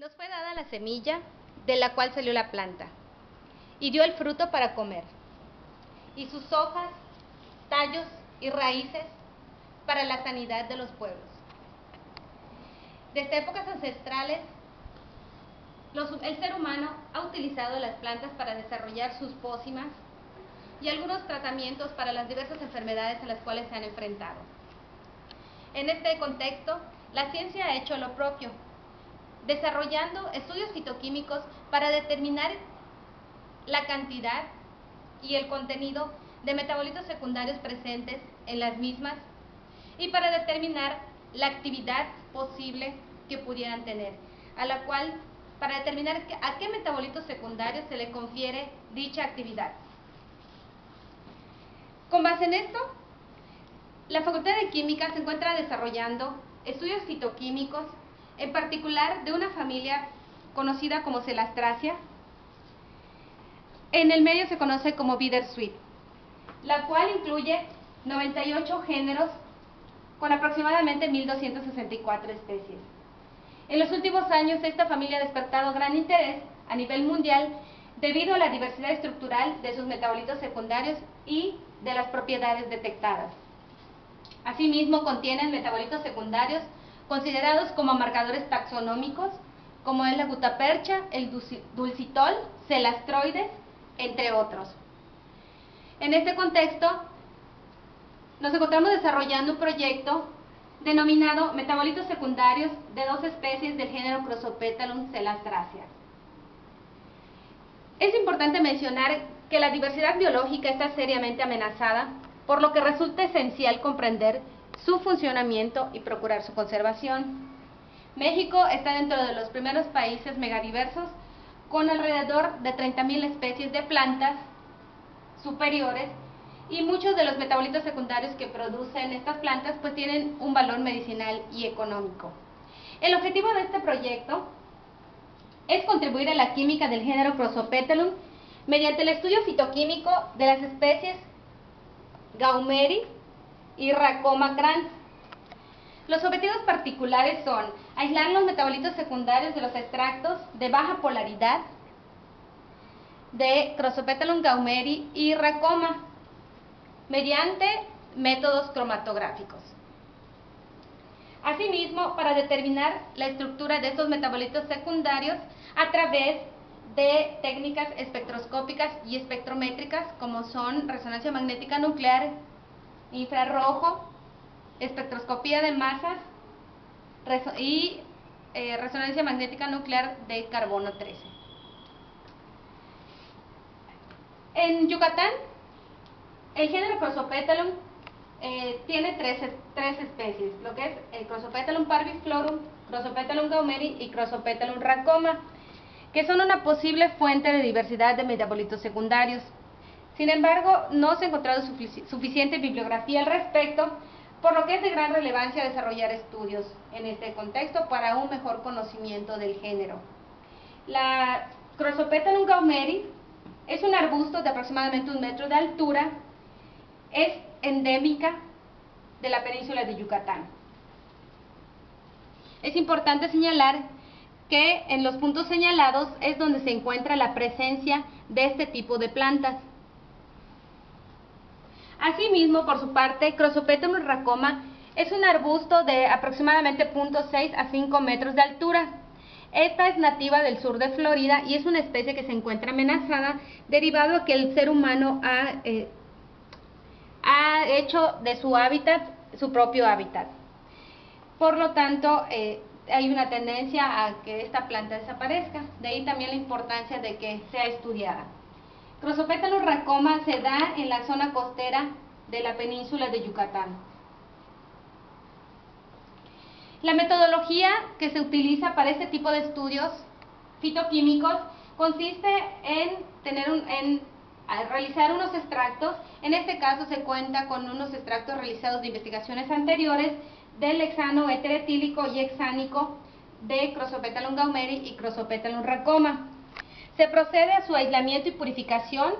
Nos fue dada la semilla de la cual salió la planta, y dio el fruto para comer, y sus hojas, tallos y raíces para la sanidad de los pueblos. Desde épocas ancestrales, el ser humano ha utilizado las plantas para desarrollar sus pócimas y algunos tratamientos para las diversas enfermedades a las cuales se han enfrentado. En este contexto, la ciencia ha hecho lo propio, desarrollando estudios fitoquímicos para determinar la cantidad y el contenido de metabolitos secundarios presentes en las mismas y para determinar la actividad posible que pudieran tener, para determinar a qué metabolitos secundarios se le confiere dicha actividad. Con base en esto, la Facultad de Química se encuentra desarrollando estudios fitoquímicos, en particular de una familia conocida como Celastracia. En el medio se conoce como Bittersweet, la cual incluye 98 géneros con aproximadamente 1.264 especies. En los últimos años, esta familia ha despertado gran interés a nivel mundial debido a la diversidad estructural de sus metabolitos secundarios y de las propiedades detectadas. Asimismo, contienen metabolitos secundarios considerados como marcadores taxonómicos, como es la gutapercha, el dulcitol, celastroides, entre otros. En este contexto, nos encontramos desarrollando un proyecto denominado Metabolitos secundarios de dos especies del género Crossopethalum celastracia. Es importante mencionar que la diversidad biológica está seriamente amenazada, por lo que resulta esencial comprender su funcionamiento y procurar su conservación. México está dentro de los primeros países megadiversos, con alrededor de 30.000 especies de plantas superiores, y muchos de los metabolitos secundarios que producen estas plantas pues tienen un valor medicinal y económico. El objetivo de este proyecto es contribuir a la química del género Crossopethalum mediante el estudio fitoquímico de las especies Gaumeri y Rhacoma crans. Los objetivos particulares son aislar los metabolitos secundarios de los extractos de baja polaridad de Crossopethalum gaumeri y Rhacoma mediante métodos cromatográficos. Asimismo, para determinar la estructura de estos metabolitos secundarios a través de técnicas espectroscópicas y espectrométricas como son resonancia magnética nuclear, infrarrojo, espectroscopía de masas y resonancia magnética nuclear de carbono 13. En Yucatán, el género Crossopethalum tiene tres especies, lo que es el Crossopethalum parviflorum, Crossopethalum gaumeri y Crossopethalum rhacoma, que son una posible fuente de diversidad de metabolitos secundarios. Sin embargo, no se ha encontrado suficiente bibliografía al respecto, por lo que es de gran relevancia desarrollar estudios en este contexto para un mejor conocimiento del género. La Crossopethalum gaumeri es un arbusto de aproximadamente 1 metro de altura, es endémica de la península de Yucatán. Es importante señalar que en los puntos señalados es donde se encuentra la presencia de este tipo de plantas. Asimismo, por su parte, Crossopethalum rhacoma es un arbusto de aproximadamente 0.6 a 5 metros de altura. Esta es nativa del sur de Florida y es una especie que se encuentra amenazada derivado a que el ser humano ha hecho de su hábitat su propio hábitat. Por lo tanto, hay una tendencia a que esta planta desaparezca, de ahí también la importancia de que sea estudiada. Crossopethalum rhacoma se da en la zona costera de la península de Yucatán. La metodología que se utiliza para este tipo de estudios fitoquímicos consiste en realizar unos extractos. En este caso se cuenta con unos extractos realizados de investigaciones anteriores del hexano heteretílico y hexánico de Crossopethalum gaumeri y Crossopethalum rhacoma. Se procede a su aislamiento y purificación,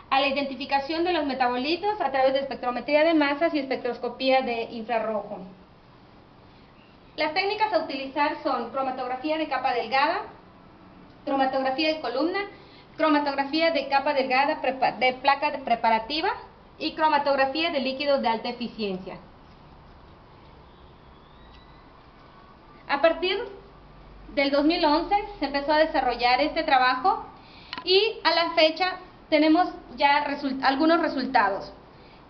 a la identificación de los metabolitos a través de espectrometría de masas y espectroscopía de infrarrojo. Las técnicas a utilizar son cromatografía de capa delgada, cromatografía de columna, cromatografía de capa delgada de placa preparativa y cromatografía de líquidos de alta eficiencia. A partir del 2011 se empezó a desarrollar este trabajo y a la fecha tenemos ya algunos resultados.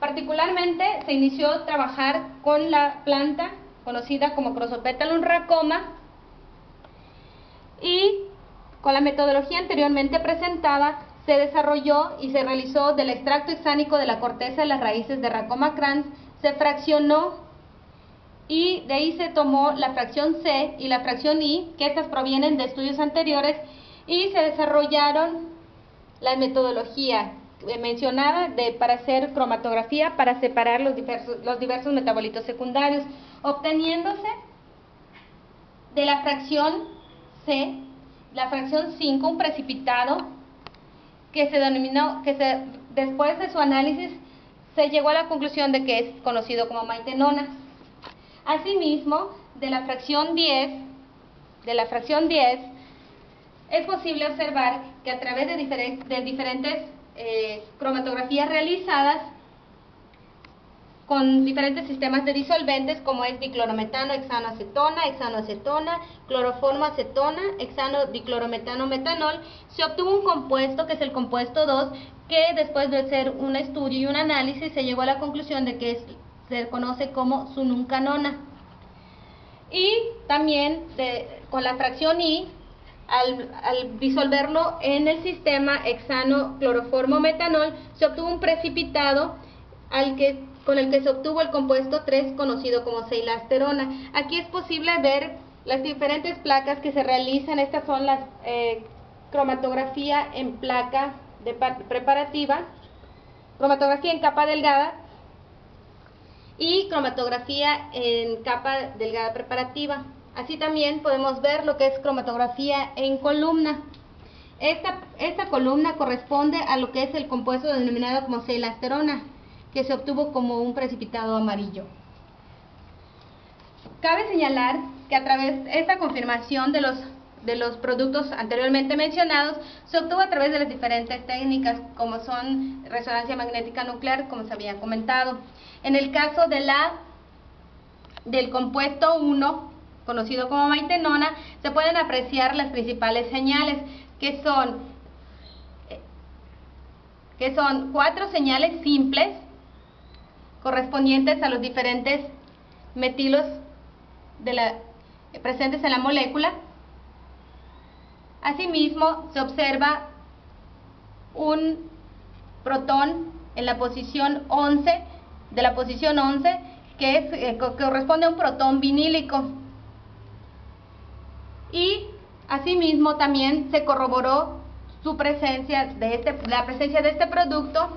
Particularmente se inició a trabajar con la planta conocida como Crossopétalum rhacoma y con la metodología anteriormente presentada se desarrolló y se realizó del extracto hexánico de la corteza de las raíces de Rhacoma crans, se fraccionó y de ahí se tomó la fracción C y la fracción I, que estas provienen de estudios anteriores, y se desarrollaron la metodología mencionada para hacer cromatografía para separar los diversos metabolitos secundarios, obteniéndose de la fracción C, la fracción 5, un precipitado que se denominó, después de su análisis se llegó a la conclusión de que es conocido como maitenona. Asimismo, de la fracción 10 es posible observar que a través de diferentes cromatografías realizadas con diferentes sistemas de disolventes como es diclorometano, hexanoacetona, cloroformoacetona, hexano-diclorometano-metanol, se obtuvo un compuesto que es el compuesto 2, que después de hacer un estudio y un análisis se llegó a la conclusión de que se conoce como sununcanona. Y también con la fracción I, al disolverlo en el sistema hexano-cloroformo-metanol, se obtuvo un precipitado con el que se obtuvo el compuesto 3 conocido como seilasterona. Aquí es posible ver las diferentes placas que se realizan. Estas son las cromatografía en placa preparativa, cromatografía en capa delgada y cromatografía en capa delgada preparativa. Así también podemos ver lo que es cromatografía en columna. Esta columna corresponde a lo que es el compuesto denominado como seilasterona, que se obtuvo como un precipitado amarillo. Cabe señalar que a través de esta confirmación de los productos anteriormente mencionados, se obtuvo a través de las diferentes técnicas, como son resonancia magnética nuclear, como se había comentado. En el caso del compuesto 1, conocido como maitenona, se pueden apreciar las principales señales, que son 4 señales simples, correspondientes a los diferentes metilos presentes en la molécula. Asimismo, se observa un protón en la posición 11, que corresponde a un protón vinílico. Y asimismo también se corroboró la presencia de este producto,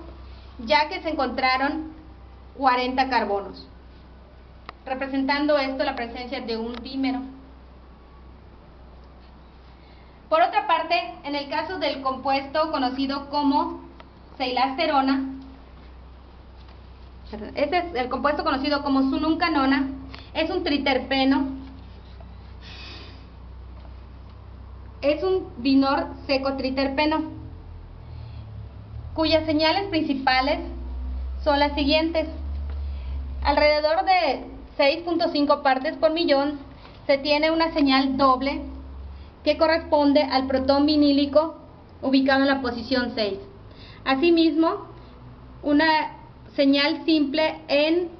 ya que se encontraron 40 carbonos, representando esto la presencia de un dímero. Por otra parte, en el caso del compuesto conocido como seilasterona, este es el compuesto conocido como sununcanona, es un triterpeno, es un dinor seco triterpeno, cuyas señales principales son las siguientes. Alrededor de 6.5 partes por millón se tiene una señal doble que corresponde al protón vinílico ubicado en la posición 6. Asimismo, una señal simple en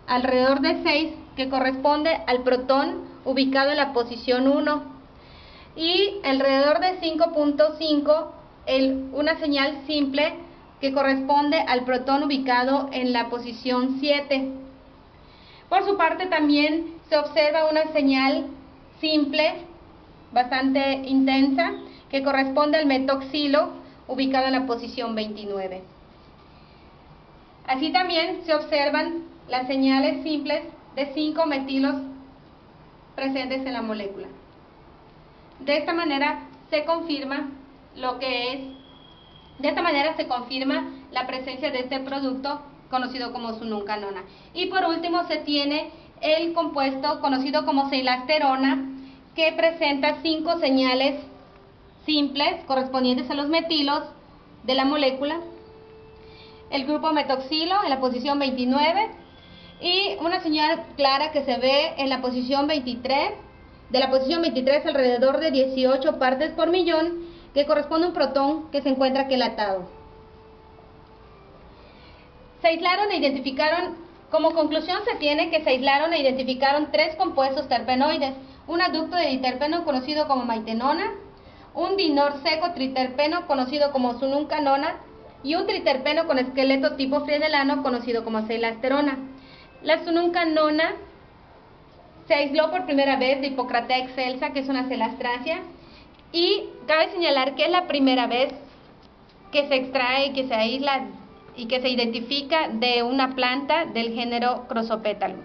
alrededor de 6 que corresponde al protón ubicado en la posición 1. Y alrededor de 5.5 una señal simple que corresponde al protón ubicado en la posición 7. Por su parte también se observa una señal simple bastante intensa que corresponde al metoxilo ubicado en la posición 29. Así también se observan las señales simples de 5 metilos presentes en la molécula. De esta manera se confirma la presencia de este producto conocido como sununcanona. Y por último se tiene el compuesto conocido como seilasterona, que presenta 5 señales simples correspondientes a los metilos de la molécula, el grupo metoxilo en la posición 29 y una señal clara que se ve en la posición 23, de la posición 23 alrededor de 18 partes por millón, que corresponde a un protón que se encuentra quelatado. Se aislaron e identificaron, como conclusión se tiene que se aislaron e identificaron 3 compuestos terpenoides, un adducto de diterpeno conocido como maitenona, un dinor seco triterpeno conocido como sununcanona y un triterpeno con esqueleto tipo friedeliano conocido como seilasterona. La sununcanona se aisló por primera vez de Hippocratea excelsa, que es una celastracia, y cabe señalar que es la primera vez que se extrae, que se aísla y que se identifica de una planta del género Crossopétalum.